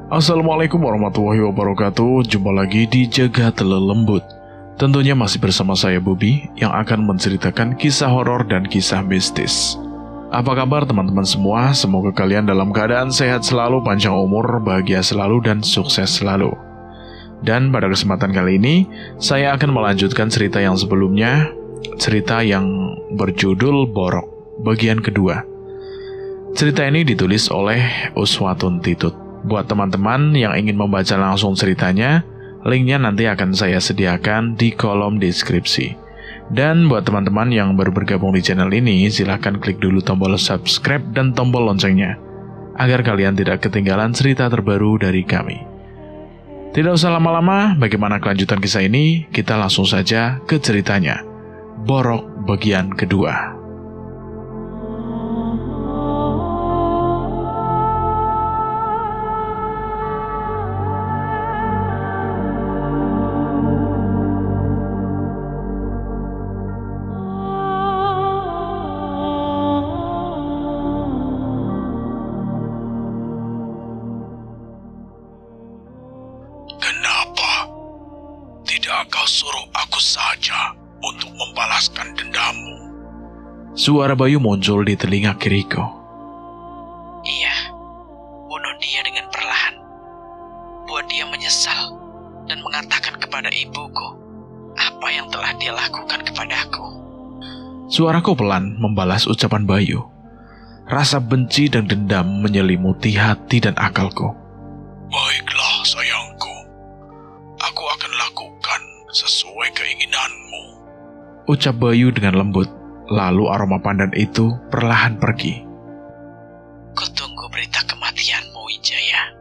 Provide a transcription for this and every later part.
Assalamualaikum warahmatullahi wabarakatuh. Jumpa lagi di Jagat Lelembut. Tentunya masih bersama saya Bobi yang akan menceritakan kisah horor dan kisah mistis. Apa kabar teman-teman semua? Semoga kalian dalam keadaan sehat selalu, panjang umur, bahagia selalu, dan sukses selalu. Dan pada kesempatan kali ini, saya akan melanjutkan cerita yang sebelumnya, cerita yang berjudul Borok, bagian kedua. Cerita ini ditulis oleh Uswatun Titut. Buat teman-teman yang ingin membaca langsung ceritanya, linknya nanti akan saya sediakan di kolom deskripsi. Dan buat teman-teman yang baru bergabung di channel ini, silahkan klik dulu tombol subscribe dan tombol loncengnya, agar kalian tidak ketinggalan cerita terbaru dari kami. Tidak usah lama-lama, bagaimana kelanjutan kisah ini? Kita langsung saja ke ceritanya. Borok bagian kedua. Kau suruh aku saja untuk membalaskan dendammu. Suara Bayu muncul di telinga kiriku. Iya, bunuh dia dengan perlahan. Buat dia menyesal dan mengatakan kepada ibuku apa yang telah dia lakukan kepadaku. Suaraku pelan membalas ucapan Bayu. Rasa benci dan dendam menyelimuti hati dan akalku. Baiklah sayangku, aku akan lakukan sesuai keinginanmu, ucap Bayu dengan lembut. Lalu aroma pandan itu perlahan pergi. Kutunggu berita kematianmu, Wijaya,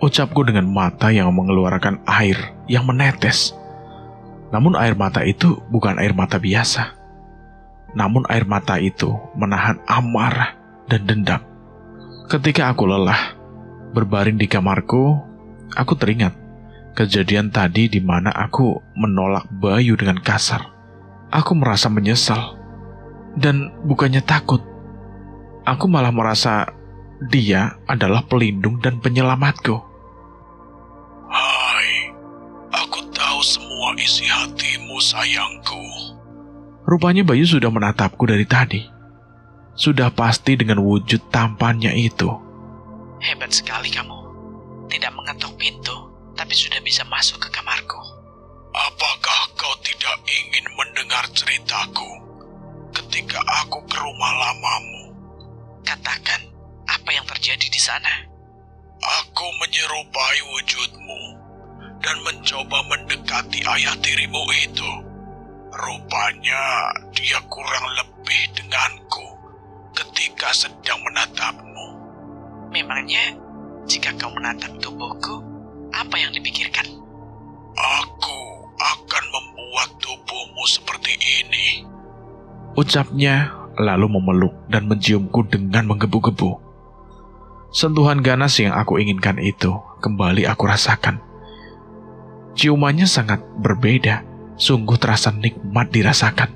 ucapku dengan mata yang mengeluarkan air yang menetes. Namun air mata itu bukan air mata biasa. Namun air mata itu menahan amarah dan dendam. Ketika aku lelah berbaring di kamarku, aku teringat kejadian tadi di mana aku menolak Bayu dengan kasar. Aku merasa menyesal. Dan bukannya takut, aku malah merasa dia adalah pelindung dan penyelamatku. Hai, aku tahu semua isi hatimu sayangku. Rupanya Bayu sudah menatapku dari tadi. Sudah pasti dengan wujud tampannya itu. Hebat sekali kamu. Tidak mengetuk pintu, tapi sudah bisa masuk ke kamarku. Apakah kau tidak ingin mendengar ceritaku ketika aku ke rumah lamamu? Katakan, apa yang terjadi di sana? Aku menyerupai wujudmu dan mencoba mendekati ayah tirimu itu. Rupanya dia kurang lebih denganku ketika sedang menatapmu. Memangnya, jika kau menatap tubuhku, apa yang dipikirkan? Aku akan membuat tubuhmu seperti ini, ucapnya, lalu memeluk dan menciumku dengan menggebu-gebu. Sentuhan ganas yang aku inginkan itu kembali aku rasakan. Ciumannya sangat berbeda, sungguh terasa nikmat dirasakan.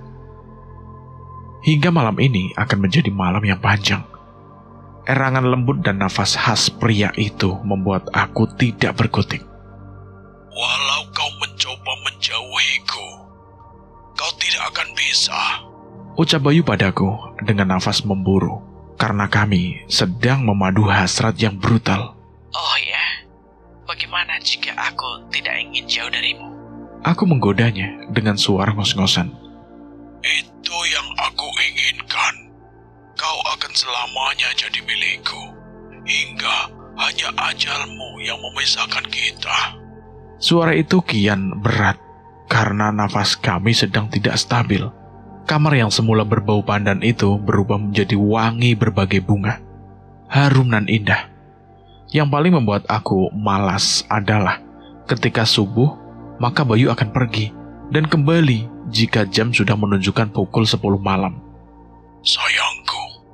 Hingga malam ini akan menjadi malam yang panjang. Erangan lembut dan nafas khas pria itu membuat aku tidak berkutik. Walau kau mencoba menjauhiku, kau tidak akan bisa, ucap Bayu padaku dengan nafas memburu, karena kami sedang memadu hasrat yang brutal. Oh ya, bagaimana jika aku tidak ingin jauh darimu? Aku menggodanya dengan suara ngos-ngosan. Itu yang aku inginkan. Kau akan selamanya jadi milikku, hingga hanya ajalmu yang memisahkan kita. Suara itu kian berat, karena nafas kami sedang tidak stabil. Kamar yang semula berbau pandan itu berubah menjadi wangi berbagai bunga, harum dan indah. Yang paling membuat aku malas adalah ketika subuh, maka Bayu akan pergi dan kembali jika jam sudah menunjukkan pukul 10 malam. Sayangku,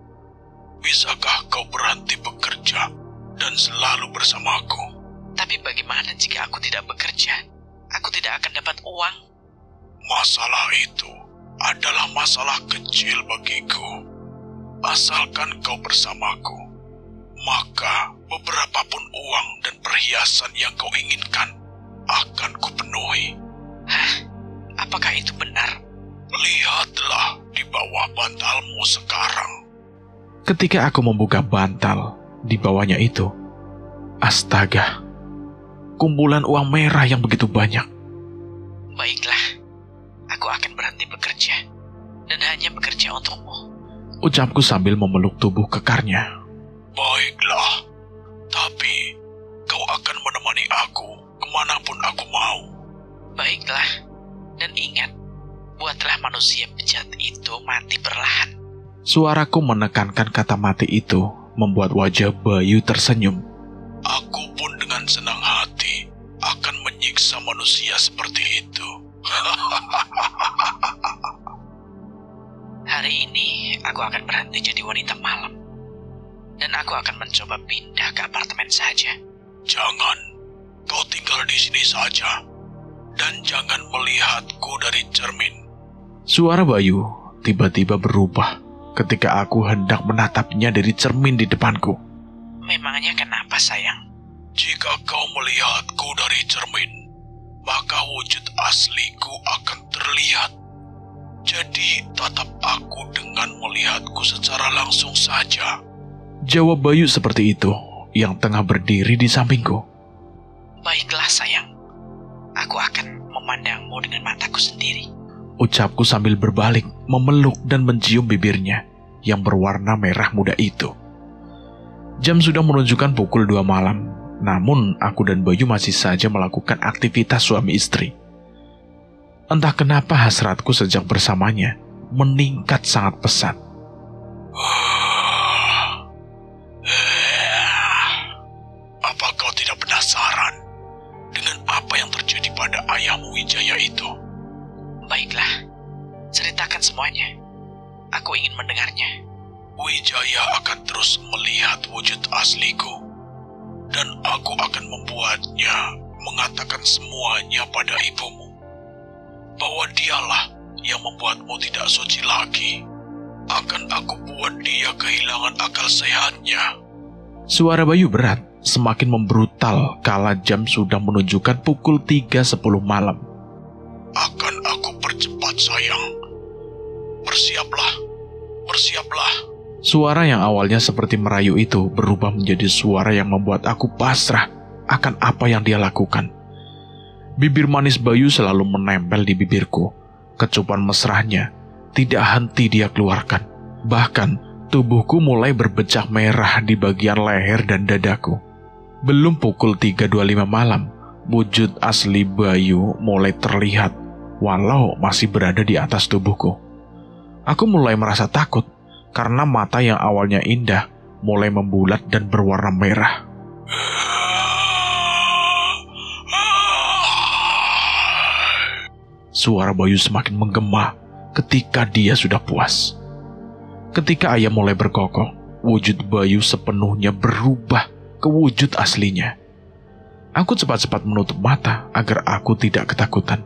bisakah kau berhenti bekerja dan selalu bersamaku? Tapi bagaimana jika aku tidak bekerja? Aku tidak akan dapat uang. Masalah itu adalah masalah kecil bagiku. Asalkan kau bersamaku, maka Beberapapun uang dan perhiasan yang kau inginkan akan kupenuhi. Hah? Apakah itu benar? Lihatlah di bawah bantalmu sekarang. Ketika aku membuka bantal, di bawahnya itu, astaga, kumpulan uang merah yang begitu banyak. Baiklah, aku akan berhenti bekerja dan hanya bekerja untukmu. Ucapku sambil memeluk tubuh kekarnya. Baiklah, tapi kau akan menemani aku kemanapun aku mau. Baiklah, dan ingat, buatlah manusia bejat itu mati perlahan. Suaraku menekankan kata mati itu, membuat wajah Bayu tersenyum. Aku pun dengan senang hati akan menyiksa manusia seperti itu. Hari ini aku akan berhenti jadi wanita malam. Dan aku akan mencoba pindah ke apartemen saja. Jangan, kau tinggal di sini saja. Dan jangan melihatku dari cermin. Suara Bayu tiba-tiba berubah ketika aku hendak menatapnya dari cermin di depanku. Memangnya kenapa, sayang? Jika kau melihatku dari cermin, maka wujud asliku akan terlihat. Jadi tatap aku dengan melihatku secara langsung saja. Jawab Bayu seperti itu, yang tengah berdiri di sampingku. Baiklah, sayang. Aku akan memandangmu dengan mataku sendiri. Ucapku sambil berbalik, memeluk dan mencium bibirnya yang berwarna merah muda itu. Jam sudah menunjukkan pukul 2 malam, namun aku dan Bayu masih saja melakukan aktivitas suami istri. Entah kenapa hasratku sejak bersamanya meningkat sangat pesat. Apa kau tidak penasaran dengan apa yang terjadi pada ayahmu Wijaya itu? Baiklah, ceritakan semuanya. Aku ingin mendengarnya. Wijaya akan terus melihat wujud asliku, dan aku akan membuatnya mengatakan semuanya pada ibumu, bahwa dialah yang membuatmu tidak suci lagi. Akan aku buat dia kehilangan akal sehatnya. Suara Bayu berat, semakin membrutal kala jam sudah menunjukkan pukul 3.10 malam. Akan aku percepat, sayang. Bersiaplah, bersiaplah. Suara yang awalnya seperti merayu itu berubah menjadi suara yang membuat aku pasrah akan apa yang dia lakukan. Bibir manis Bayu selalu menempel di bibirku. Kecupan mesrahnya tidak henti dia keluarkan. Bahkan tubuhku mulai berbecak merah di bagian leher dan dadaku. Belum pukul 3.25 malam, wujud asli Bayu mulai terlihat walau masih berada di atas tubuhku. Aku mulai merasa takut karena mata yang awalnya indah mulai membulat dan berwarna merah. Suara Bayu semakin menggema ketika dia sudah puas. Ketika ayah mulai berkokok, wujud Bayu sepenuhnya berubah ke wujud aslinya. Aku cepat-cepat menutup mata agar aku tidak ketakutan.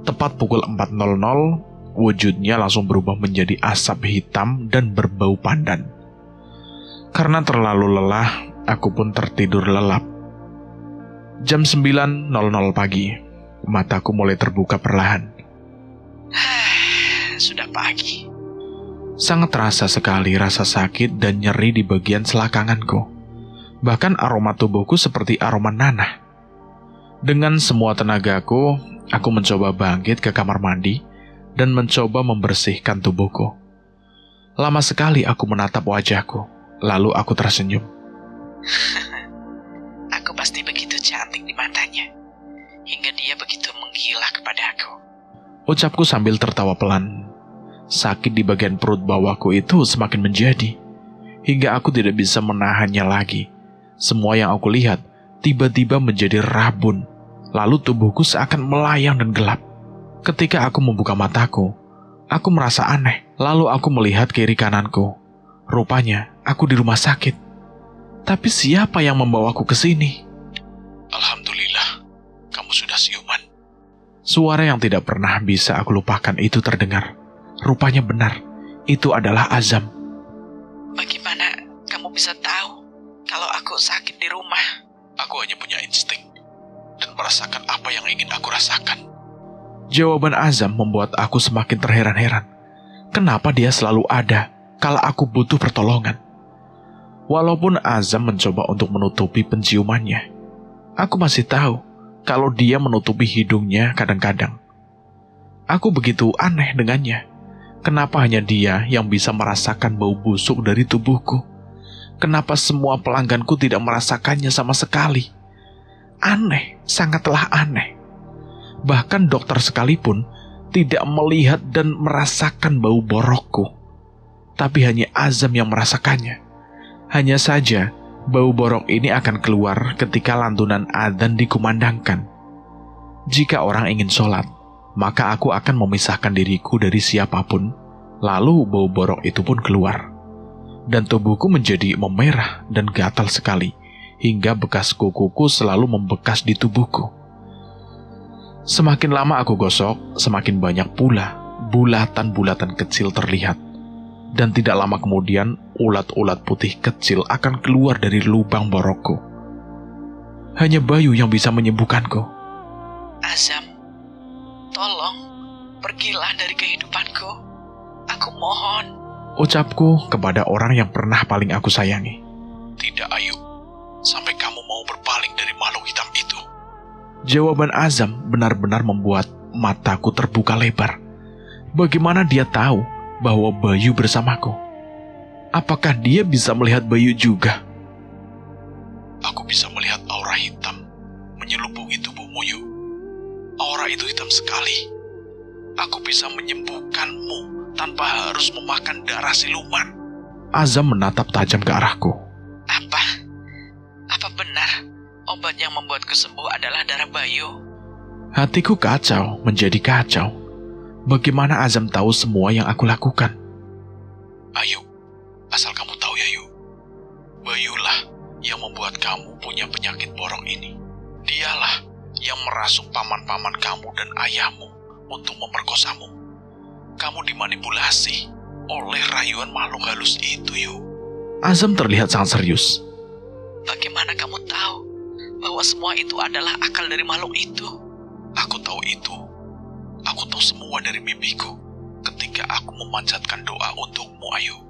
Tepat pukul 4.00, wujudnya langsung berubah menjadi asap hitam dan berbau pandan. Karena terlalu lelah, aku pun tertidur lelap. Jam 9.00 pagi, mataku mulai terbuka perlahan. Sudah pagi. Sangat terasa sekali rasa sakit dan nyeri di bagian selakanganku. Bahkan aroma tubuhku seperti aroma nanah. Dengan semua tenagaku, aku mencoba bangkit ke kamar mandi dan mencoba membersihkan tubuhku. Lama sekali aku menatap wajahku, lalu aku tersenyum. Aku pasti begitu cantik di matanya, hingga dia begitu menggila kepada aku. Ucapku sambil tertawa pelan. Sakit di bagian perut bawahku itu semakin menjadi, hingga aku tidak bisa menahannya lagi. Semua yang aku lihat tiba-tiba menjadi rabun, lalu tubuhku seakan melayang dan gelap. Ketika aku membuka mataku, aku merasa aneh. Lalu aku melihat kiri kananku. Rupanya aku di rumah sakit. Tapi siapa yang membawaku ke sini? Alhamdulillah, kamu sudah siuman. Suara yang tidak pernah bisa aku lupakan itu terdengar. Rupanya benar, itu adalah Azam. Bagaimana kamu bisa tahu kalau aku aku sakit di rumah. Aku hanya punya insting dan merasakan apa yang ingin aku rasakan. Jawaban Azam membuat aku semakin terheran-heran. Kenapa dia selalu ada kala aku butuh pertolongan? Walaupun Azam mencoba untuk menutupi penciumannya, aku masih tahu kalau dia menutupi hidungnya kadang-kadang. Aku begitu aneh dengannya. Kenapa hanya dia yang bisa merasakan bau busuk dari tubuhku? Kenapa semua pelangganku tidak merasakannya sama sekali? Aneh, sangatlah aneh. Bahkan dokter sekalipun tidak melihat dan merasakan bau borokku. Tapi hanya Azam yang merasakannya. Hanya saja, bau borok ini akan keluar ketika lantunan adzan dikumandangkan. Jika orang ingin sholat, maka aku akan memisahkan diriku dari siapapun, lalu bau borok itu pun keluar. Dan tubuhku menjadi memerah dan gatal sekali, hingga bekas kukuku selalu membekas di tubuhku. Semakin lama aku gosok, semakin banyak pula bulatan-bulatan kecil terlihat. Dan tidak lama kemudian, ulat-ulat putih kecil akan keluar dari lubang borokku. Hanya Bayu yang bisa menyembuhkanku. Azam, tolong, pergilah dari kehidupanku. Aku mohon. Ucapku kepada orang yang pernah paling aku sayangi. Tidak, Ayu. Sampai kamu mau berpaling dari makhluk hitam itu. Jawaban Azam benar-benar membuat mataku terbuka lebar. Bagaimana dia tahu bahwa Bayu bersamaku? Apakah dia bisa melihat Bayu juga? Aku bisa melihat aura hitam menyelubungi tubuhmu, Yu. Aura itu hitam sekali. Aku bisa menyembuhkanmu tanpa harus memakan darah siluman. Azam menatap tajam ke arahku. Apa benar obat yang membuatku sembuh adalah darah Bayu? Hatiku kacau, menjadi kacau. Bagaimana Azam tahu semua yang aku lakukan? Ayu, asal kamu tahu ya, Yu. Bayulah yang membuat kamu punya penyakit borok ini. Dialah yang merasuk paman-paman kamu dan ayahmu untuk memperkosamu. Kamu dimanipulasi oleh rayuan makhluk halus itu, Yu. Azam terlihat sangat serius. Bagaimana kamu tahu bahwa semua itu adalah akal dari makhluk itu? Aku tahu itu. Aku tahu semua dari mimpiku ketika aku memanjatkan doa untukmu, Ayu.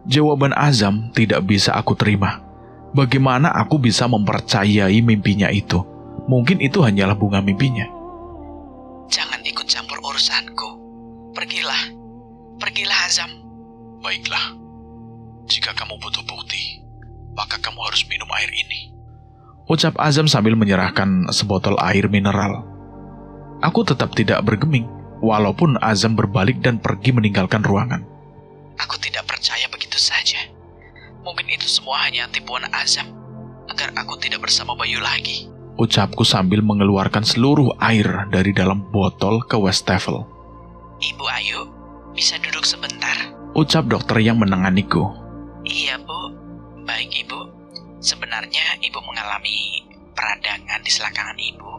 Jawaban Azam tidak bisa aku terima. Bagaimana aku bisa mempercayai mimpinya itu? Mungkin itu hanyalah bunga mimpinya. Jangan ikut campur urusanku. Pergilah. Pergilah, Azam. Baiklah. Jika kamu butuh bukti, maka kamu harus minum air ini. Ucap Azam sambil menyerahkan sebotol air mineral. Aku tetap tidak bergeming, walaupun Azam berbalik dan pergi meninggalkan ruangan. Aku tidak percaya begitu saja. Mungkin itu semua hanya tipuan Azam, agar aku tidak bersama Bayu lagi. Ucapku sambil mengeluarkan seluruh air dari dalam botol ke wastafel. Ibu Ayu, bisa duduk sebentar? Ucap dokter yang menanganiku. Iya, Bu. Baik, Ibu. Sebenarnya Ibu mengalami peradangan di selangkangan Ibu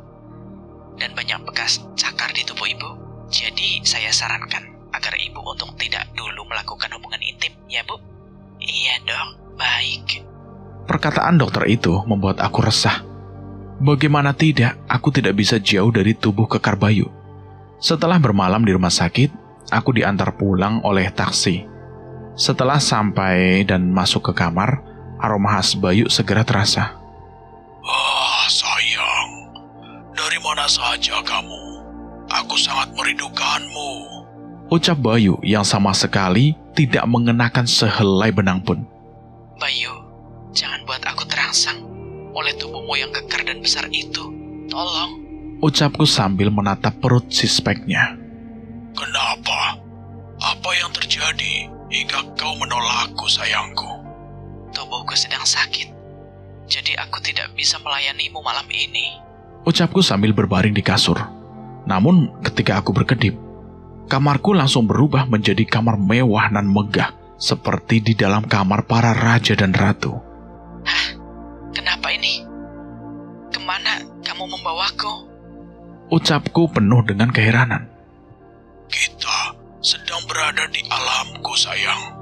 dan banyak bekas cakar di tubuh Ibu. Jadi saya sarankan agar Ibu untuk tidak dulu melakukan hubungan intim, ya, Bu? Iya, Dok. Baik. Perkataan dokter itu membuat aku resah. Bagaimana tidak, aku tidak bisa jauh dari tubuh kekar Bayu. Setelah bermalam di rumah sakit, aku diantar pulang oleh taksi. Setelah sampai dan masuk ke kamar, aroma khas Bayu segera terasa. Sayang, dari mana saja kamu? Aku sangat merindukanmu. Ucap Bayu yang sama sekali tidak mengenakan sehelai benang pun. Bayu, jangan buat aku terangsang oleh tubuhmu yang kekar dan besar itu. Tolong. Ucapku sambil menatap perut sispeknya. Kenapa? Apa yang terjadi hingga kau menolakku, sayangku? Tubuhku sedang sakit, jadi aku tidak bisa melayanimu malam ini. Ucapku sambil berbaring di kasur. Namun ketika aku berkedip, kamarku langsung berubah menjadi kamar mewah dan megah, seperti di dalam kamar para raja dan ratu. Hah? Kenapa ini? Kemana kamu membawaku? Ucapku penuh dengan keheranan. Kita sedang berada di alamku, sayang.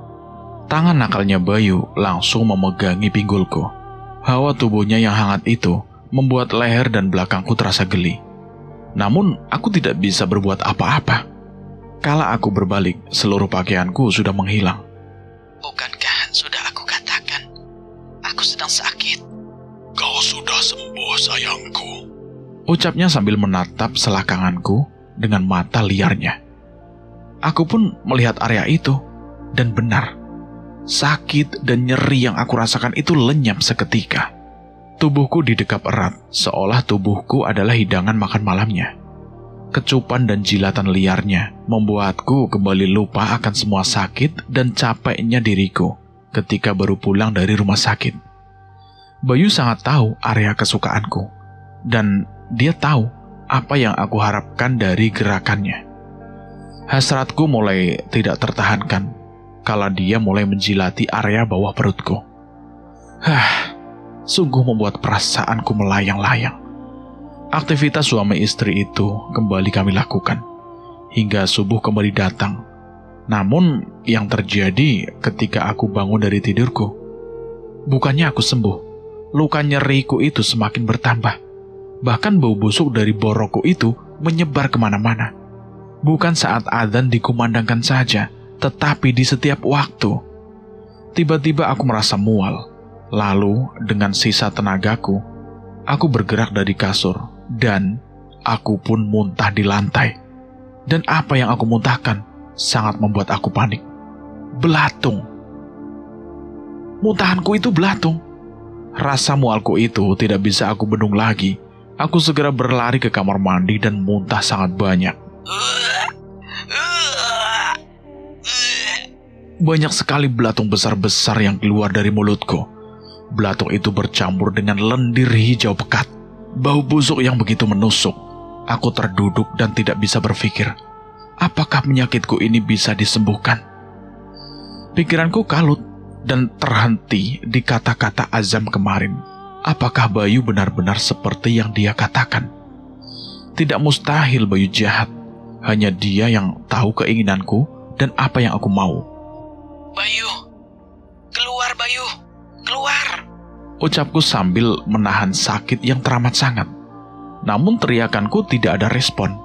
Tangan nakalnya Bayu langsung memegangi pinggulku. Hawa tubuhnya yang hangat itu membuat leher dan belakangku terasa geli. Namun, aku tidak bisa berbuat apa-apa. Kala aku berbalik, seluruh pakaianku sudah menghilang. Bukankah sudah aku katakan, aku sedang sakit? Kau sudah sembuh, sayangku. Ucapnya sambil menatap selangkanganku dengan mata liarnya. Aku pun melihat area itu, dan benar, sakit dan nyeri yang aku rasakan itu lenyap seketika. Tubuhku didekap erat, seolah tubuhku adalah hidangan makan malamnya. Kecupan dan jilatan liarnya membuatku kembali lupa akan semua sakit dan capeknya diriku ketika baru pulang dari rumah sakit. Bayu sangat tahu area kesukaanku, dan dia tahu apa yang aku harapkan dari gerakannya. Hasratku mulai tidak tertahankan kala dia mulai menjilati area bawah perutku. Sungguh membuat perasaanku melayang-layang. Aktivitas suami istri itu kembali kami lakukan, hingga subuh kembali datang. Namun, yang terjadi ketika aku bangun dari tidurku, bukannya aku sembuh, luka nyeriku itu semakin bertambah. Bahkan bau busuk dari borokku itu menyebar kemana-mana. Bukan saat adzan dikumandangkan saja, tetapi di setiap waktu. Tiba-tiba aku merasa mual. Lalu, dengan sisa tenagaku, aku bergerak dari kasur, dan aku pun muntah di lantai. Dan apa yang aku muntahkan sangat membuat aku panik. Belatung. Muntahanku itu belatung. Rasa mualku itu tidak bisa aku bendung lagi. Aku segera berlari ke kamar mandi dan muntah sangat banyak. Banyak sekali belatung besar-besar yang keluar dari mulutku. Belatung itu bercampur dengan lendir hijau pekat. Bau busuk yang begitu menusuk. Aku terduduk dan tidak bisa berpikir. Apakah penyakitku ini bisa disembuhkan? Pikiranku kalut dan terhenti di kata-kata Azam kemarin. Apakah Bayu benar-benar seperti yang dia katakan? Tidak mustahil Bayu jahat. Hanya dia yang tahu keinginanku dan apa yang aku mau. Bayu, keluar Bayu, keluar! Ucapku sambil menahan sakit yang teramat sangat. Namun teriakanku tidak ada respon.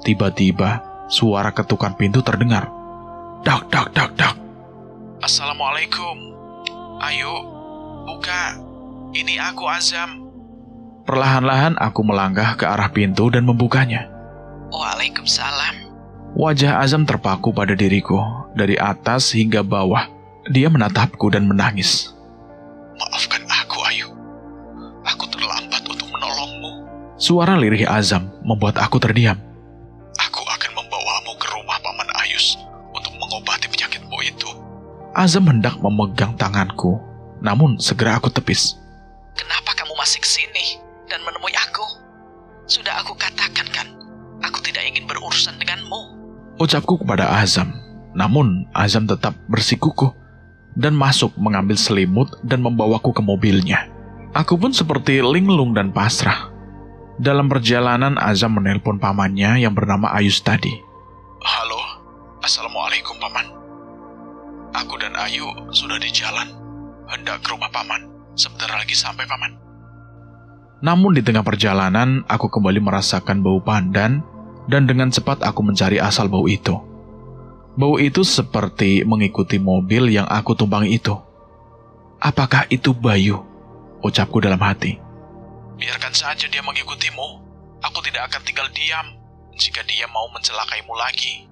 Tiba-tiba suara ketukan pintu terdengar. Dak, dak, dak, dak. Assalamualaikum. Ayo, buka. Ini aku Azam. Perlahan-lahan aku melangkah ke arah pintu dan membukanya. Waalaikumsalam. Wajah Azam terpaku pada diriku, dari atas hingga bawah. Dia menatapku dan menangis. Maafkan aku, Ayu. Aku terlambat untuk menolongmu. Suara lirih Azam membuat aku terdiam. Aku akan membawamu ke rumah Paman Ayus untuk mengobati penyakitmu itu. Azam hendak memegang tanganku, namun segera aku tepis. Kenapa kamu masih kesini dan menemui aku? Sudah aku katakan kan, aku tidak ingin berurusan denganmu. Ucapku kepada Azam, namun Azam tetap bersikukuh dan masuk mengambil selimut dan membawaku ke mobilnya. Aku pun seperti linglung dan pasrah. Dalam perjalanan Azam menelpon pamannya yang bernama Ayus tadi. Halo, Assalamualaikum Paman. Aku dan Ayu sudah di jalan, hendak ke rumah Paman. Sebentar lagi sampai Paman. Namun di tengah perjalanan aku kembali merasakan bau pandan dan dengan cepat aku mencari asal bau itu. Bau itu seperti mengikuti mobil yang aku tumpangi itu. Apakah itu Bayu? Ucapku dalam hati. Biarkan saja dia mengikutimu. Aku tidak akan tinggal diam jika dia mau mencelakaimu lagi.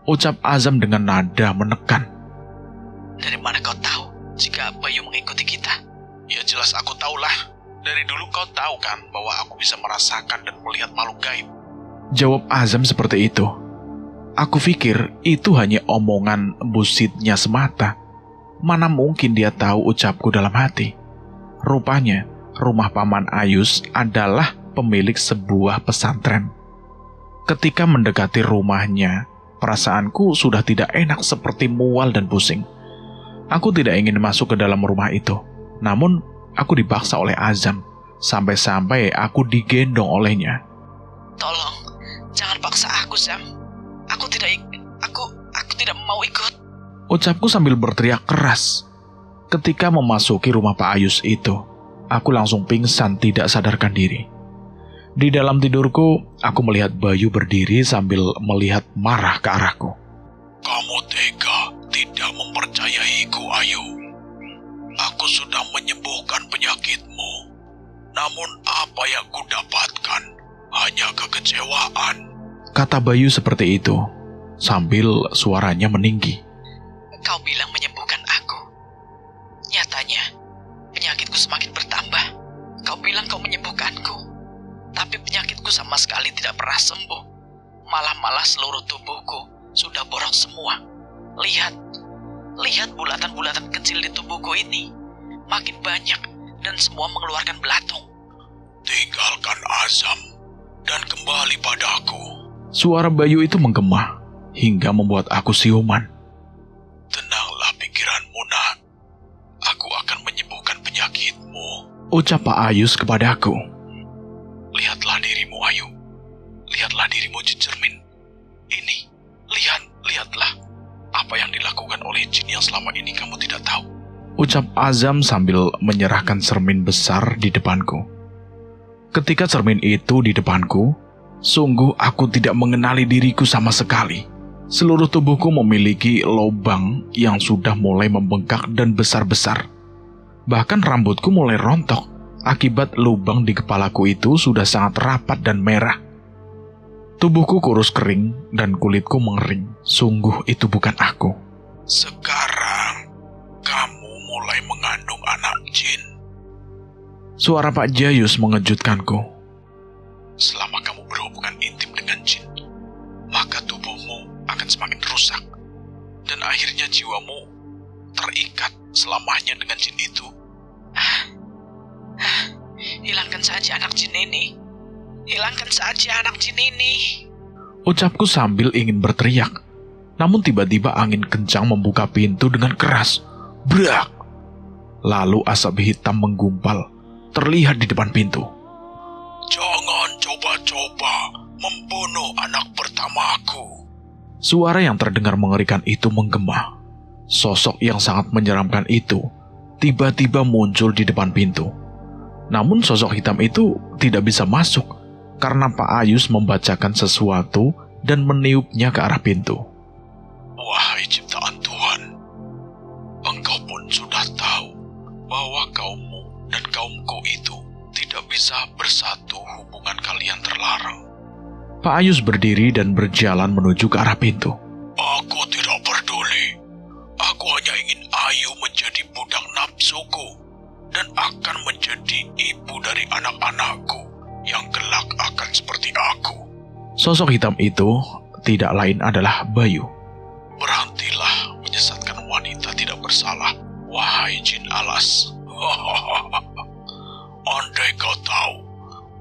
Ucap Azam dengan nada menekan. Dari mana kau tahu jika Bayu mengikuti kita? Ya jelas aku tahulah. Dari dulu kau tahu kan bahwa aku bisa merasakan dan melihat makhluk gaib. Jawab Azam seperti itu. Aku pikir itu hanya omongan busitnya semata. Mana mungkin dia tahu ucapku dalam hati. Rupanya, rumah Paman Ayus adalah pemilik sebuah pesantren. Ketika mendekati rumahnya, perasaanku sudah tidak enak seperti mual dan pusing. Aku tidak ingin masuk ke dalam rumah itu. Namun, aku dipaksa oleh Azam. Sampai-sampai aku digendong olehnya. Tolong, jangan paksa aku, Zam. Aku tidak mau ikut. Ucapku sambil berteriak keras. Ketika memasuki rumah Pak Ayus itu, aku langsung pingsan tidak sadarkan diri. Di dalam tidurku, aku melihat Bayu berdiri sambil melihat marah ke arahku. Kamu tega tidak mempercayaiku, Ayu. Aku sudah menyembuhkan penyakitmu. Namun apa yang kudapatkan hanya kekecewaan. Kata Bayu seperti itu, sambil suaranya meninggi. Kau bilang menyembuhkan aku. Nyatanya, penyakitku semakin bertambah. Kau bilang kau menyembuhkanku. Tapi penyakitku sama sekali tidak pernah sembuh. Malah seluruh tubuhku sudah borok semua. Lihat bulatan-bulatan kecil di tubuhku ini. Makin banyak dan semua mengeluarkan belatung. Tinggalkan Azam dan kembali padaku. Suara Bayu itu menggema hingga membuat aku siuman. Tenanglah pikiranmu, nak. Aku akan menyembuhkan penyakitmu. Ucap Pak Ayus kepadaku. Lihatlah dirimu, Ayu. Lihatlah dirimu di cermin. Ini, lihatlah. Apa yang dilakukan oleh jin yang selama ini kamu tidak tahu. Ucap Azam sambil menyerahkan cermin besar di depanku. Ketika cermin itu di depanku, sungguh aku tidak mengenali diriku sama sekali. Seluruh tubuhku memiliki lubang yang sudah mulai membengkak dan besar-besar. Bahkan rambutku mulai rontok akibat lubang di kepalaku itu sudah sangat rapat dan merah. Tubuhku kurus kering dan kulitku mengering. Sungguh itu bukan aku. Sekarang, kamu mulai mengandung anak jin. Suara Pak Jayus mengejutkanku. Selama kamu berhubungan intim dengan jin, maka tubuhmu akan semakin rusak. Dan akhirnya jiwamu terikat selamanya dengan jin itu. Hilangkan saja anak jin ini. Hilangkan saja anak jin ini. Ucapku sambil ingin berteriak. Namun tiba-tiba angin kencang membuka pintu dengan keras. Brak! Lalu asap hitam menggumpal, terlihat di depan pintu. Jangan coba-coba membunuh anak pertamaku. Suara yang terdengar mengerikan itu menggema. Sosok yang sangat menyeramkan itu tiba-tiba muncul di depan pintu. Namun sosok hitam itu tidak bisa masuk karena Pak Ayus membacakan sesuatu dan meniupnya ke arah pintu. Wahai ciptaan Tuhan, engkau pun sudah tahu bahwa kaummu dan kaumku itu tidak bisa bersatu, hubungan kalian terlarang. Pak Ayus berdiri dan berjalan menuju ke arah pintu. Aku tidak peduli. Aku hanya ingin Ayu menjadi budak nafsuku dan akan menjadi ibu dari anak-anakku yang kelak akan seperti aku. Sosok hitam itu tidak lain adalah Bayu. Berhentilah menyesatkan wanita tidak bersalah, wahai jin alas. Andai kau tahu,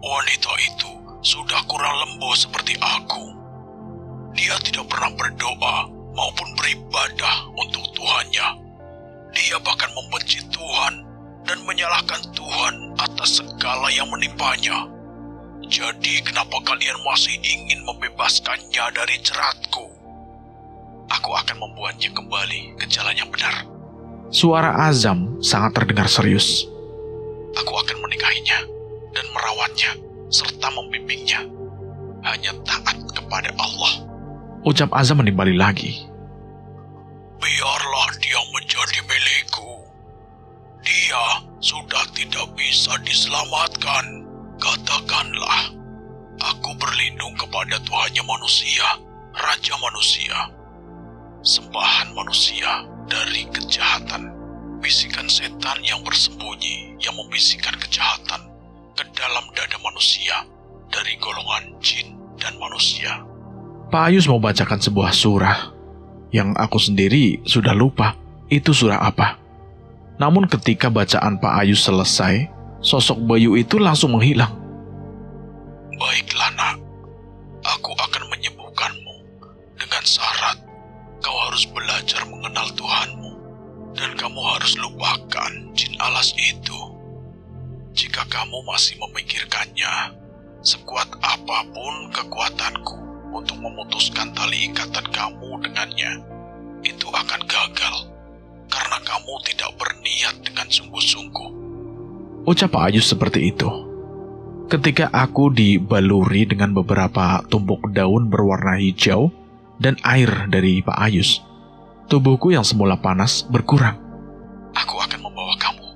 wanita itu sudah kurang lembu seperti aku. Dia tidak pernah berdoa maupun beribadah untuk Tuhannya. Dia bahkan membenci Tuhan dan menyalahkan Tuhan atas segala yang menimpanya. Jadi kenapa kalian masih ingin membebaskannya dari jeratku? Aku akan membuatnya kembali ke jalan yang benar. Suara Azam sangat terdengar serius. Aku akan menikahinya dan merawatnya serta membimbingnya. Hanya taat kepada Allah. Ucap Azam menimbali lagi. Biarlah dia menjadi milikku. Dia sudah tidak bisa diselamatkan. Katakanlah, aku berlindung kepada Tuhannya manusia, Raja manusia, sembahan manusia dari kejahatan, bisikan setan yang bersembunyi yang membisikkan kejahatan ke dalam dada manusia dari golongan jin dan manusia. Pak Ayus membacakan sebuah surah yang aku sendiri sudah lupa itu surah apa. Namun ketika bacaan Pak Ayus selesai, sosok Bayu itu langsung menghilang. Baiklah nak, aku akan menyembuhkanmu dengan syarat kau harus belajar mengenal Tuhanmu dan kamu harus lupakan jin alas itu. Jika kamu masih memikirkannya, sekuat apapun kekuatanku untuk memutuskan tali ikatan kamu dengannya, itu akan gagal karena kamu tidak berniat dengan sungguh-sungguh. Ucap Pak Ayus seperti itu. Ketika aku dibaluri dengan beberapa tumpuk daun berwarna hijau dan air dari Pak Ayus, tubuhku yang semula panas berkurang. Aku akan membawa kamu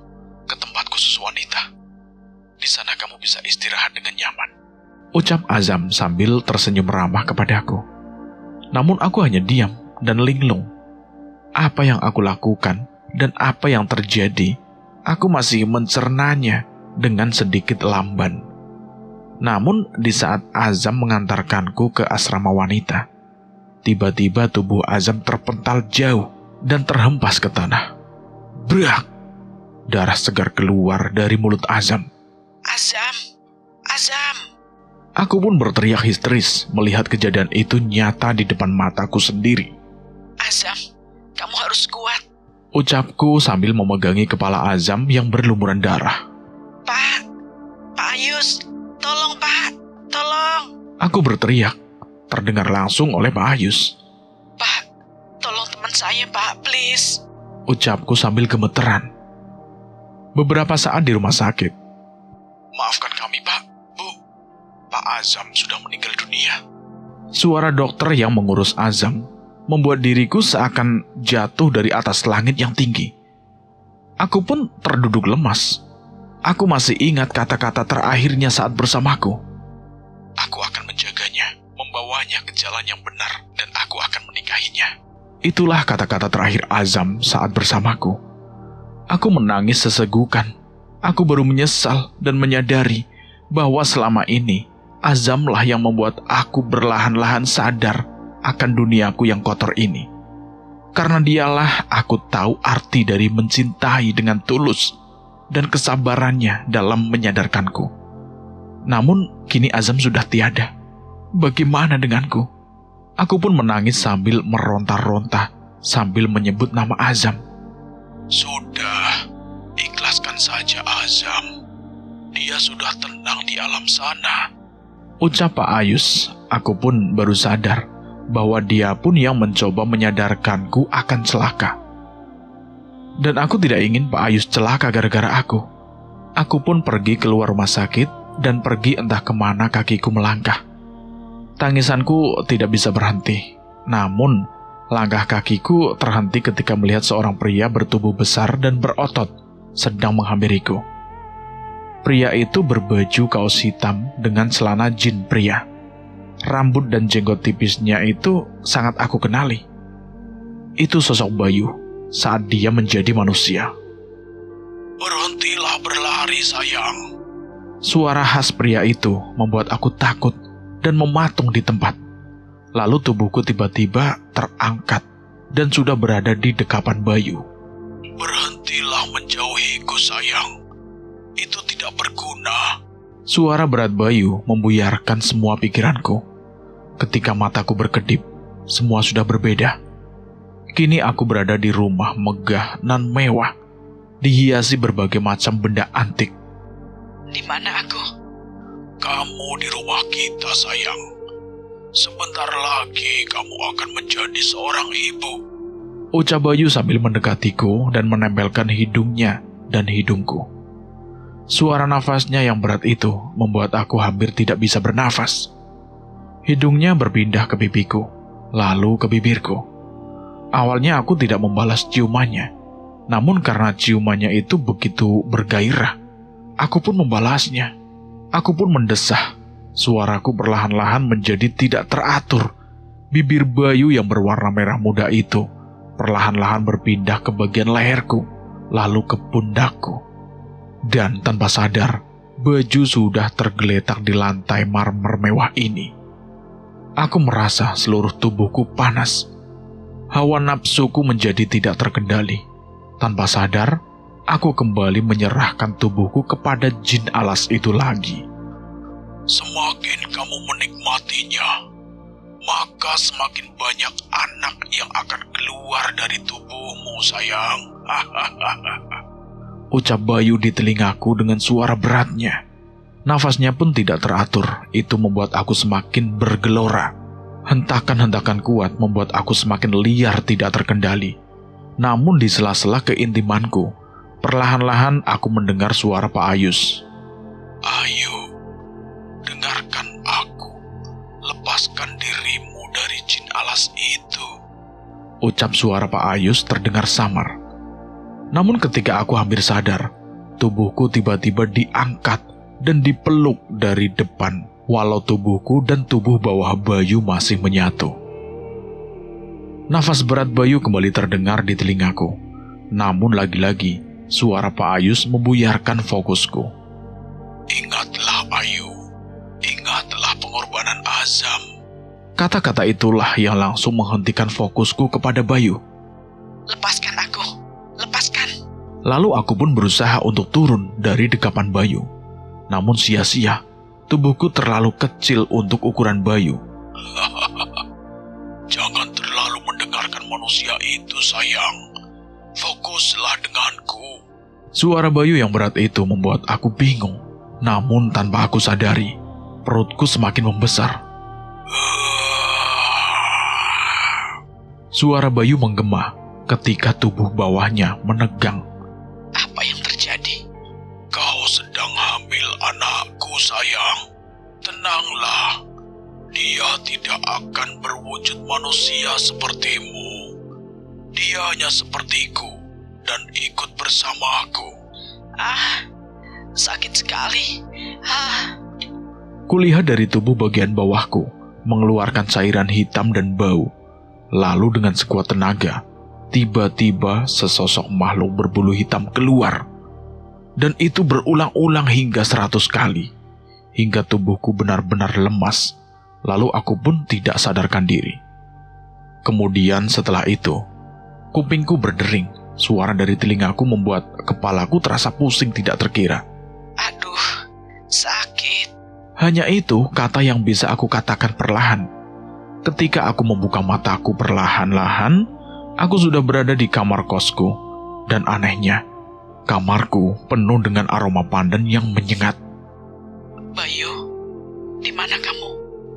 ke tempat khusus wanita. Di sana kamu bisa istirahat dengan nyaman, ucap Azam sambil tersenyum ramah kepadaku. Namun aku hanya diam dan linglung. Apa yang aku lakukan dan apa yang terjadi, aku masih mencernanya dengan sedikit lamban. Namun di saat Azam mengantarkanku ke asrama wanita, tiba-tiba tubuh Azam terpental jauh dan terhempas ke tanah. Brak! Darah segar keluar dari mulut Azam. Azam! Azam! Aku pun berteriak histeris melihat kejadian itu nyata di depan mataku sendiri. Azam, kamu harus kuat. Ucapku sambil memegangi kepala Azam yang berlumuran darah. Pak Ayus, tolong Pak, tolong. Aku berteriak, terdengar langsung oleh Pak Ayus. Pak, tolong teman saya Pak, please. Ucapku sambil gemeteran. Beberapa saat di rumah sakit. Maafkan kami Pak, Bu. Pak Azam sudah meninggal dunia. Suara dokter yang mengurus Azam membuat diriku seakan jatuh dari atas langit yang tinggi. Aku pun terduduk lemas. Aku masih ingat kata-kata terakhirnya saat bersamaku. Aku akan menjaganya, membawanya ke jalan yang benar, dan aku akan menikahinya. Itulah kata-kata terakhir Azam saat bersamaku. Aku menangis sesegukan. Aku baru menyesal dan menyadari bahwa selama ini Azamlah yang membuat aku berlahan-lahan sadar akan duniaku yang kotor ini. Karena dialah aku tahu arti dari mencintai dengan tulus dan kesabarannya dalam menyadarkanku. Namun kini Azam sudah tiada. Bagaimana denganku? Aku pun menangis sambil meronta-ronta sambil menyebut nama Azam. Sudah, ikhlaskan saja Azam. Dia sudah tenang di alam sana. Ucap Pak Ayus. Aku pun baru sadar bahwa dia pun yang mencoba menyadarkanku akan celaka. Dan aku tidak ingin Pak Ayus celaka gara-gara aku. Aku pun pergi keluar rumah sakit dan pergi entah kemana kakiku melangkah. Tangisanku tidak bisa berhenti. Namun, langkah kakiku terhenti ketika melihat seorang pria bertubuh besar dan berotot sedang menghampiriku. Pria itu berbaju kaos hitam dengan celana jin pria. Rambut dan jenggot tipisnya itu sangat aku kenali. Itu sosok Bayu saat dia menjadi manusia. Berhentilah berlari sayang. Suara khas pria itu membuat aku takut dan mematung di tempat. Lalu tubuhku tiba-tiba terangkat dan sudah berada di dekapan Bayu. Berhentilah menjauhiku sayang. Itu tidak berguna. Suara berat Bayu membuyarkan semua pikiranku. Ketika mataku berkedip, semua sudah berbeda. Kini aku berada di rumah megah nan mewah, dihiasi berbagai macam benda antik. Di mana aku? Kamu di rumah kita sayang. Sebentar lagi kamu akan menjadi seorang ibu. Ucap Bayu sambil mendekatiku dan menempelkan hidungnya dan hidungku. Suara nafasnya yang berat itu membuat aku hampir tidak bisa bernafas. Hidungnya berpindah ke pipiku, lalu ke bibirku. Awalnya aku tidak membalas ciumannya, namun karena ciumannya itu begitu bergairah, aku pun membalasnya. Aku pun mendesah. Suaraku perlahan-lahan menjadi tidak teratur. Bibir Bayu yang berwarna merah muda itu perlahan-lahan berpindah ke bagian leherku, lalu ke pundakku. Dan tanpa sadar, baju sudah tergeletak di lantai marmer mewah ini. Aku merasa seluruh tubuhku panas. Hawa nafsuku menjadi tidak terkendali. Tanpa sadar, aku kembali menyerahkan tubuhku kepada jin alas itu lagi. Semakin kamu menikmatinya, maka semakin banyak anak yang akan keluar dari tubuhmu sayang. Ucap Bayu di telingaku dengan suara beratnya. Nafasnya pun tidak teratur, itu membuat aku semakin bergelora. Hentakan-hentakan kuat membuat aku semakin liar tidak terkendali. Namun di sela-sela keintimanku, Perlahan-lahan aku mendengar suara Pak Ayus. Ayo, dengarkan aku. Lepaskan dirimu dari jin alas itu. Ucap suara Pak Ayus terdengar samar. Namun ketika aku hampir sadar, tubuhku tiba-tiba diangkat dan dipeluk dari depan, walau tubuhku dan tubuh bawah Bayu masih menyatu. Nafas berat Bayu kembali terdengar di telingaku. Namun lagi-lagi, suara Pak Ayus membuyarkan fokusku. Ingatlah Ayu, ingatlah pengorbanan Azam. Kata-kata itulah yang langsung menghentikan fokusku kepada Bayu. Lepaskan aku, lepaskan. Lalu aku pun berusaha untuk turun dari dekapan Bayu. Namun sia-sia, tubuhku terlalu kecil untuk ukuran Bayu. Jangan terlalu mendengarkan manusia itu, sayang. Fokuslah denganku. Suara Bayu yang berat itu membuat aku bingung. Namun tanpa aku sadari, perutku semakin membesar. Suara Bayu menggema ketika tubuh bawahnya menegang. Apa yang terjadi? Kau sedang hamil anakku, sayang. Tenanglah. Dia tidak akan berwujud manusia sepertimu. Dia hanya sepertiku dan ikut bersamaku. Sakit sekali. Kulihat dari tubuh bagian bawahku mengeluarkan cairan hitam dan bau. Lalu dengan sekuat tenaga, tiba-tiba sesosok makhluk berbulu hitam keluar. Dan itu berulang-ulang hingga 100 kali. Hingga tubuhku benar-benar lemas. Lalu aku pun tidak sadarkan diri. Kemudian setelah itu, kupingku berdering. Suara dari telingaku membuat kepalaku terasa pusing tidak terkira. Aduh, sakit. Hanya itu kata yang bisa aku katakan perlahan. Ketika aku membuka mataku perlahan-lahan, aku sudah berada di kamar kosku. Dan anehnya, kamarku penuh dengan aroma pandan yang menyengat. Bayu, di mana kamu?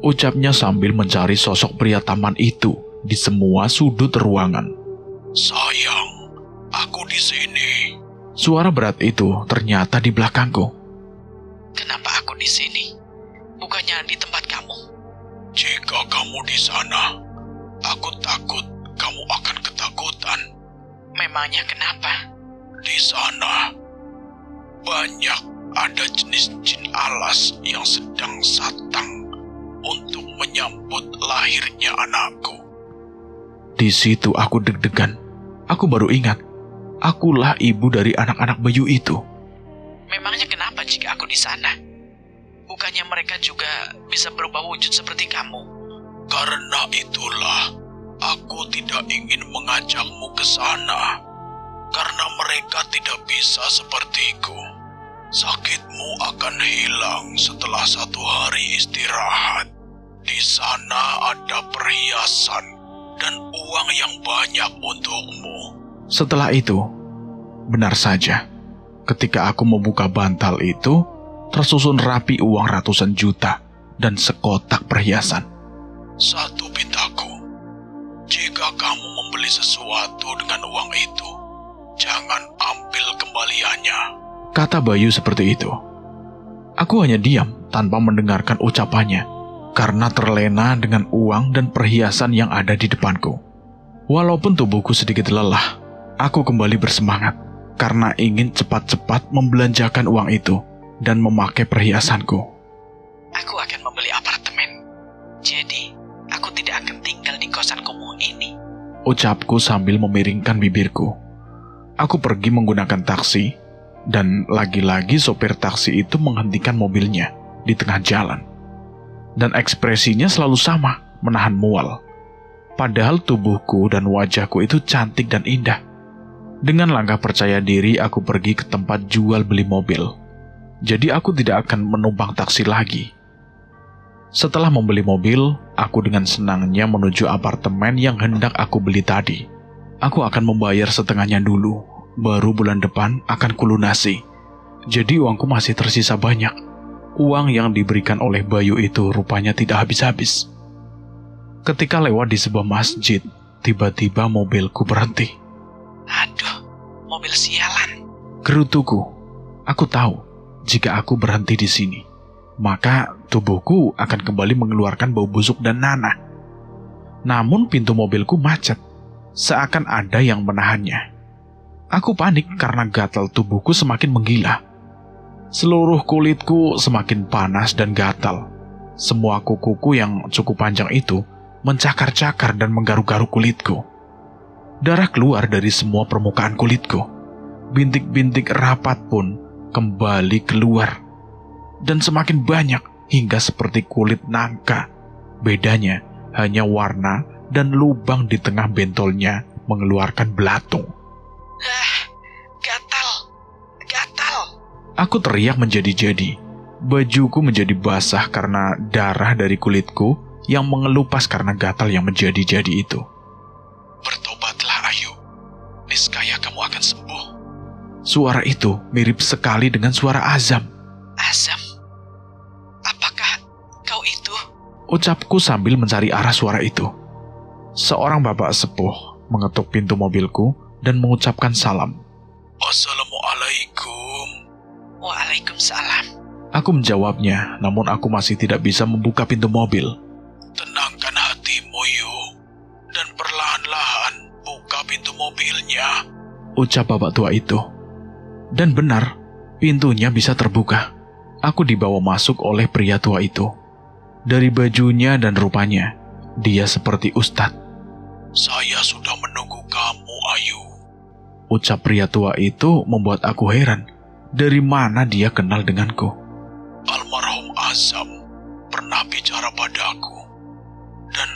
Ucapnya sambil mencari sosok pria tampan itu di semua sudut ruangan. Sayang, aku di sini. Suara berat itu ternyata di belakangku. Kenapa aku di sini? Bukannya di tempat kamu? Jika kamu di sana, aku takut kamu akan ketakutan. Memangnya kenapa? Di sana, banyak ada jenis jin alas yang sedang satang untuk menyambut lahirnya anakku. Di situ aku deg-degan. Aku baru ingat, akulah ibu dari anak-anak Bayu itu. Memangnya kenapa jika aku di sana? Bukannya mereka juga bisa berubah wujud seperti kamu? Karena itulah, aku tidak ingin mengajakmu ke sana. Karena mereka tidak bisa sepertiku. Sakitmu akan hilang setelah 1 hari istirahat. Di sana ada perhiasan dan uang yang banyak untukmu. Setelah itu, benar saja, ketika aku membuka bantal itu, tersusun rapi uang ratusan juta dan sekotak perhiasan. Satu pintaku, jika kamu membeli sesuatu dengan uang itu, jangan ambil kembaliannya. Kata Bayu seperti itu. Aku hanya diam tanpa mendengarkan ucapannya, karena terlena dengan uang dan perhiasan yang ada di depanku. Walaupun tubuhku sedikit lelah, aku kembali bersemangat karena ingin cepat-cepat membelanjakan uang itu dan memakai perhiasanku. Aku akan membeli apartemen. Jadi, aku tidak akan tinggal di kosan kumuh ini. Ucapku sambil memiringkan bibirku. Aku pergi menggunakan taksi, dan lagi-lagi sopir taksi itu menghentikan mobilnya di tengah jalan. Dan ekspresinya selalu sama, menahan mual. Padahal tubuhku dan wajahku itu cantik dan indah. Dengan langkah percaya diri, aku pergi ke tempat jual beli mobil. Jadi aku tidak akan menumpang taksi lagi. Setelah membeli mobil, aku dengan senangnya menuju apartemen yang hendak aku beli tadi. Aku akan membayar setengahnya dulu, baru bulan depan akan kulunasi. Jadi uangku masih tersisa banyak. Uang yang diberikan oleh Bayu itu rupanya tidak habis-habis. Ketika lewat di sebuah masjid, tiba-tiba mobilku berhenti. Aduh, mobil sialan. Gerutuku. Aku tahu, jika aku berhenti di sini, maka tubuhku akan kembali mengeluarkan bau busuk dan nanah. Namun pintu mobilku macet, seakan ada yang menahannya. Aku panik karena gatal tubuhku semakin menggila. Seluruh kulitku semakin panas dan gatal. Semua kukuku yang cukup panjang itu mencakar-cakar dan menggaruk-garuk kulitku. Darah keluar dari semua permukaan kulitku. Bintik-bintik rapat pun kembali keluar. Dan semakin banyak hingga seperti kulit nangka. Bedanya hanya warna dan lubang di tengah bentolnya mengeluarkan belatung. Gatal. Aku teriak menjadi-jadi. Bajuku menjadi basah karena darah dari kulitku yang mengelupas karena gatal yang menjadi-jadi itu. Bertobatlah, Ayu. Niscaya kamu akan sembuh. Suara itu mirip sekali dengan suara Azam. Azam? Apakah kau itu? Ucapku sambil mencari arah suara itu. Seorang bapak sepuh mengetuk pintu mobilku dan mengucapkan salam. Assalamualaikum. Waalaikumsalam. Aku menjawabnya, namun aku masih tidak bisa membuka pintu mobil. Tenangkan hatimu, Yu. Dan perlahan-lahan buka pintu mobilnya. Ucap bapak tua itu. Dan benar, pintunya bisa terbuka. Aku dibawa masuk oleh pria tua itu. Dari bajunya dan rupanya, dia seperti ustadz. Saya sudah menunggu kamu, Ayu. Ucap pria tua itu membuat aku heran. Dari mana dia kenal denganku? Almarhum Azam pernah bicara padaku dan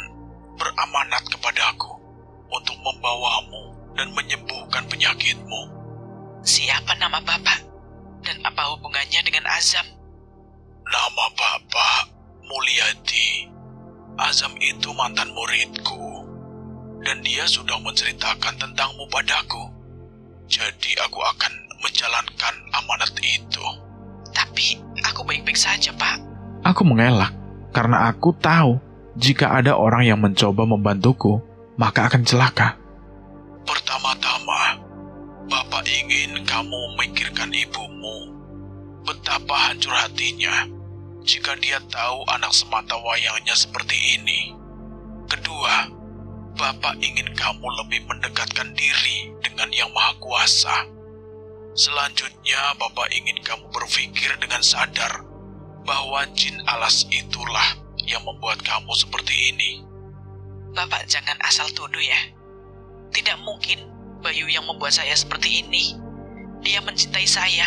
beramanat kepadaku untuk membawamu dan menyembuhkan penyakitmu. Siapa nama Bapak? Dan apa hubungannya dengan Azam? Nama Bapak Mulyadi. Azam itu mantan muridku, dan dia sudah menceritakan tentangmu padaku. Jadi aku akan menjalankan amanat itu. Tapi aku baik-baik saja, Pak. Aku mengelak karena aku tahu jika ada orang yang mencoba membantuku, maka akan celaka. Pertama-tama, Bapak ingin kamu memikirkan ibumu. Betapa hancur hatinya jika dia tahu anak semata wayangnya seperti ini. Kedua, Bapak ingin kamu lebih mendekatkan diri dengan Yang Maha Kuasa. Selanjutnya, Bapak ingin kamu berpikir dengan sadar bahwa jin alas itulah yang membuat kamu seperti ini. Bapak jangan asal tuduh ya. Tidak mungkin Bayu yang membuat saya seperti ini. Dia mencintai saya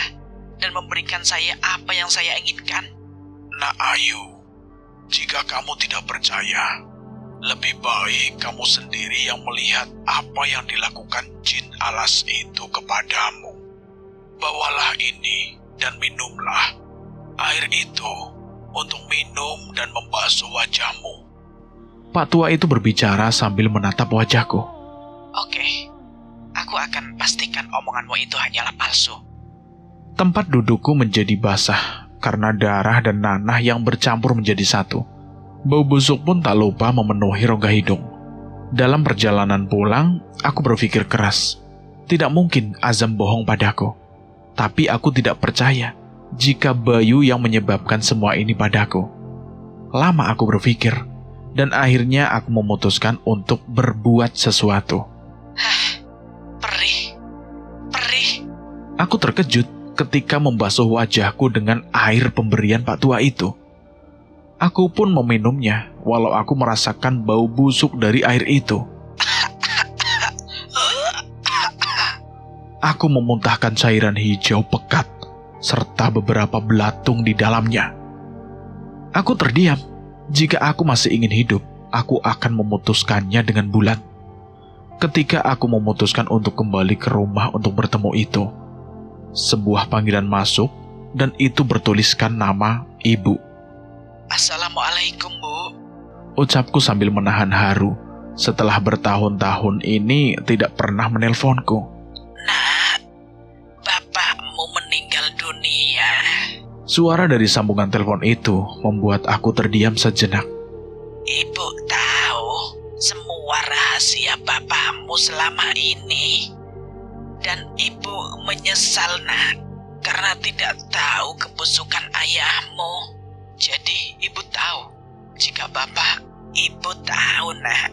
dan memberikan saya apa yang saya inginkan. Nah, Ayu, jika kamu tidak percaya, lebih baik kamu sendiri yang melihat apa yang dilakukan jin alas itu kepadamu. Bawalah ini dan minumlah. Air itu untuk minum dan membasuh wajahmu. Pak tua itu berbicara sambil menatap wajahku. Oke, aku akan pastikan omonganmu itu hanyalah palsu. Tempat dudukku menjadi basah karena darah dan nanah yang bercampur menjadi satu. Bau busuk pun tak lupa memenuhi rongga hidung. Dalam perjalanan pulang, aku berpikir keras. Tidak mungkin Azam bohong padaku. Tapi aku tidak percaya jika Bayu yang menyebabkan semua ini padaku. Lama aku berpikir, dan akhirnya aku memutuskan untuk berbuat sesuatu. Perih. Aku terkejut ketika membasuh wajahku dengan air pemberian Pak tua itu. Aku pun meminumnya, walau aku merasakan bau busuk dari air itu. Aku memuntahkan cairan hijau pekat, serta beberapa belatung di dalamnya. Aku terdiam. Jika aku masih ingin hidup, aku akan memutuskannya dengan bulat. Ketika aku memutuskan untuk kembali ke rumah untuk bertemu itu, sebuah panggilan masuk, dan itu bertuliskan nama Ibu. Assalamualaikum, Bu. Ucapku sambil menahan haru, setelah bertahun-tahun ini tidak pernah menelponku. Nak, bapakmu meninggal dunia. Suara dari sambungan telepon itu membuat aku terdiam sejenak. Ibu tahu semua rahasia bapakmu selama ini. Dan ibu menyesal, Nak, karena tidak tahu kebusukan ayahmu. Jadi ibu tahu, jika ibu tahu, Nak,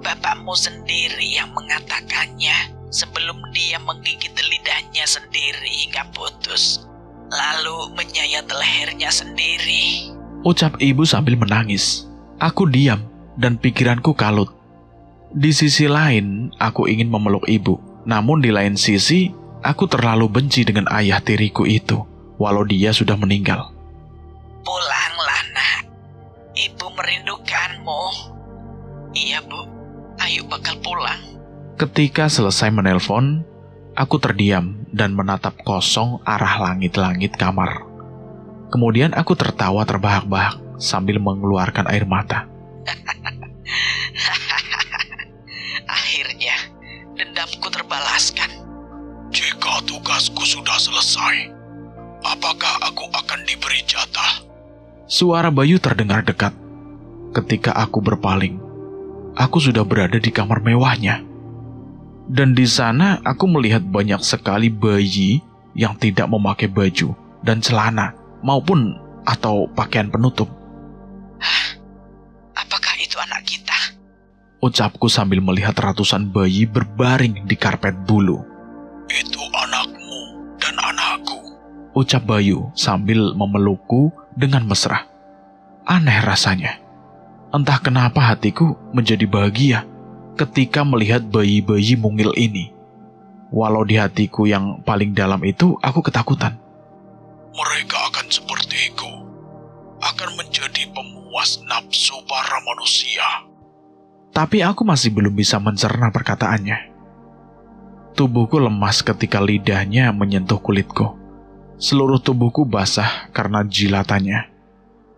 bapakmu sendiri yang mengatakannya sebelum dia menggigit lidahnya sendiri hingga putus, lalu menyayat lehernya sendiri. Ucap ibu sambil menangis. Aku diam dan pikiranku kalut. Di sisi lain, aku ingin memeluk ibu. Namun di lain sisi, aku terlalu benci dengan ayah tiriku itu, walau dia sudah meninggal. Pulanglah, Nak. Ibu merindukanmu. Iya, Bu. Ayu bakal pulang. Ketika selesai menelpon, aku terdiam dan menatap kosong arah langit-langit kamar. Kemudian aku tertawa terbahak-bahak sambil mengeluarkan air mata. Akhirnya, dendamku terbalaskan. Jika tugasku sudah selesai, apakah aku akan diberi jatah? Suara Bayu terdengar dekat. Ketika aku berpaling, aku sudah berada di kamar mewahnya. Dan di sana aku melihat banyak sekali bayi yang tidak memakai baju dan celana maupun atau pakaian penutup. Apakah itu anak kita? Ucapku sambil melihat ratusan bayi berbaring di karpet bulu. Itu anakmu dan anakku. Ucap Bayu sambil memelukku dengan mesra. Aneh rasanya. Entah kenapa hatiku menjadi bahagia ketika melihat bayi-bayi mungil ini. Walau di hatiku yang paling dalam itu aku ketakutan. Mereka akan sepertiku, akan menjadi pemuas nafsu para manusia. Tapi aku masih belum bisa mencerna perkataannya. Tubuhku lemas ketika lidahnya menyentuh kulitku. Seluruh tubuhku basah karena jilatannya.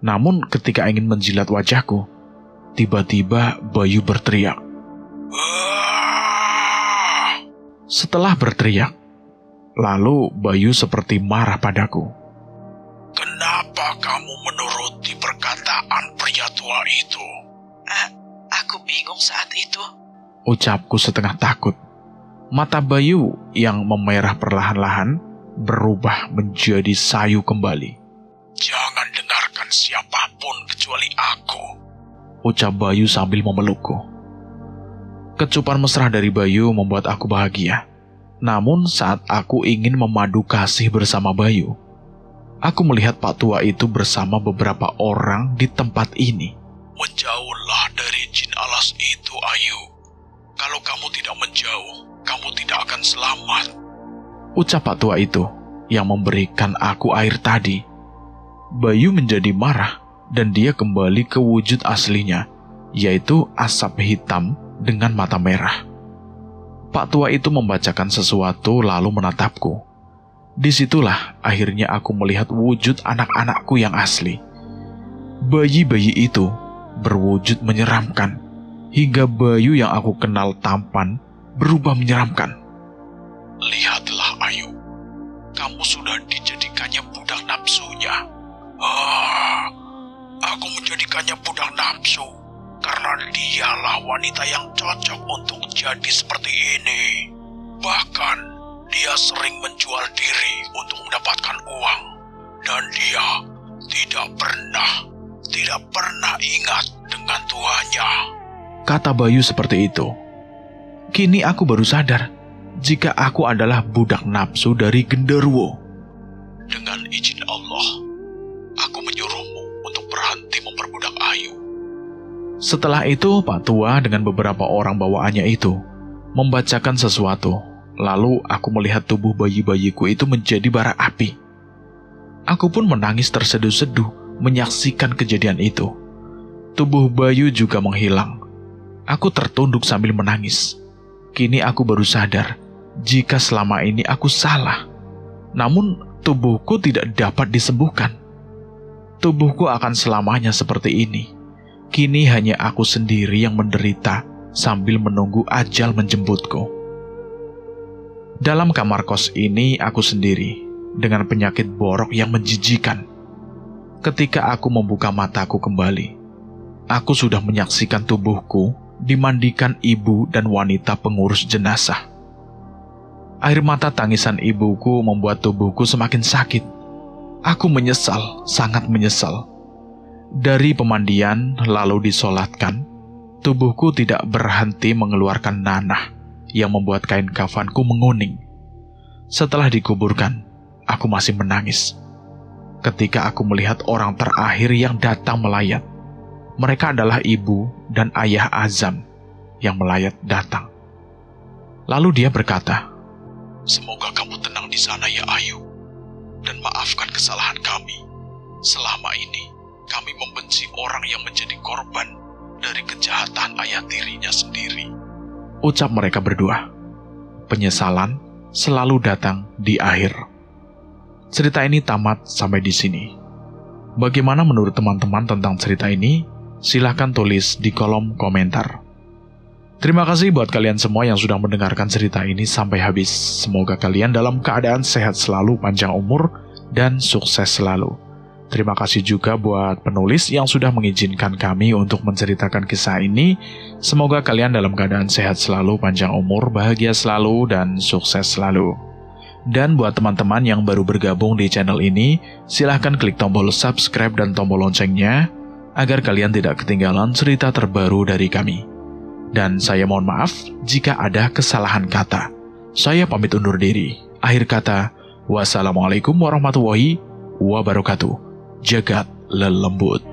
Namun ketika ingin menjilat wajahku, tiba-tiba Bayu berteriak. Setelah berteriak, lalu Bayu seperti marah padaku. Kenapa kamu menuruti perkataan pria tua itu? Aku bingung saat itu. Ucapku setengah takut. Mata Bayu yang memerah perlahan-lahan berubah menjadi sayu kembali. Jangan dengarkan siapapun kecuali aku. Ucap Bayu sambil memelukku. Kecupan mesra dari Bayu membuat aku bahagia. Namun saat aku ingin memadu kasih bersama Bayu, aku melihat Pak Tua itu bersama beberapa orang di tempat ini. Menjauhlah dari jin alas itu, Ayu. Kalau kamu tidak menjauh, kamu tidak akan selamat. Ucap Pak Tua itu yang memberikan aku air tadi. Bayu menjadi marah dan dia kembali ke wujud aslinya, yaitu asap hitam dengan mata merah. Pak Tua itu membacakan sesuatu lalu menatapku. Disitulah akhirnya aku melihat wujud anak-anakku yang asli. Bayi-bayi itu berwujud menyeramkan, hingga Bayu yang aku kenal tampan berubah menyeramkan. Lihatlah, Ayu. Kamu sudah dijadikannya budak nafsunya. Aku menjadikannya budak nafsu karena dialah wanita yang cocok untuk jadi seperti ini. Bahkan, dia sering menjual diri untuk mendapatkan uang. Dan dia tidak pernah ingat dengan Tuhannya. Kata Bayu seperti itu. Kini aku baru sadar jika aku adalah budak nafsu dari genderuwo. Dengan izin Allah, aku menyuruhmu untuk berhenti memperbudak Ayu. Setelah itu, Pak Tua dengan beberapa orang bawaannya itu membacakan sesuatu. Lalu aku melihat tubuh bayi-bayiku itu menjadi bara api. Aku pun menangis terseduh-seduh menyaksikan kejadian itu. Tubuh Bayu juga menghilang. Aku tertunduk sambil menangis. Kini aku baru sadar jika selama ini aku salah. Namun tubuhku tidak dapat disembuhkan. Tubuhku akan selamanya seperti ini. Kini hanya aku sendiri yang menderita sambil menunggu ajal menjemputku. Dalam kamar kos ini aku sendiri dengan penyakit borok yang menjijikan. Ketika aku membuka mataku kembali, aku sudah menyaksikan tubuhku dimandikan ibu dan wanita pengurus jenazah. Air mata tangisan ibuku membuat tubuhku semakin sakit. Aku menyesal, sangat menyesal. Dari pemandian lalu disolatkan, tubuhku tidak berhenti mengeluarkan nanah yang membuat kain kafanku menguning. Setelah dikuburkan, aku masih menangis. Ketika aku melihat orang terakhir yang datang melayat, mereka adalah ibu dan ayah Azam yang melayat datang. Lalu dia berkata, "Semoga kamu tenang di sana ya Ayu, dan maafkan kesalahan kami. Selama ini, kami membenci orang yang menjadi korban dari kejahatan ayah tirinya sendiri." Ucap mereka berdua. Penyesalan selalu datang di akhir. Cerita ini tamat sampai di sini. Bagaimana menurut teman-teman tentang cerita ini? Silahkan tulis di kolom komentar. Terima kasih buat kalian semua yang sudah mendengarkan cerita ini sampai habis. Semoga kalian dalam keadaan sehat selalu, panjang umur, dan sukses selalu. Terima kasih juga buat penulis yang sudah mengizinkan kami untuk menceritakan kisah ini. Semoga kalian dalam keadaan sehat selalu, panjang umur, bahagia selalu, dan sukses selalu. Dan buat teman-teman yang baru bergabung di channel ini, silahkan klik tombol subscribe dan tombol loncengnya, agar kalian tidak ketinggalan cerita terbaru dari kami. Dan saya mohon maaf jika ada kesalahan kata. Saya pamit undur diri. Akhir kata, wassalamualaikum warahmatullahi wabarakatuh. Jagat lelembut.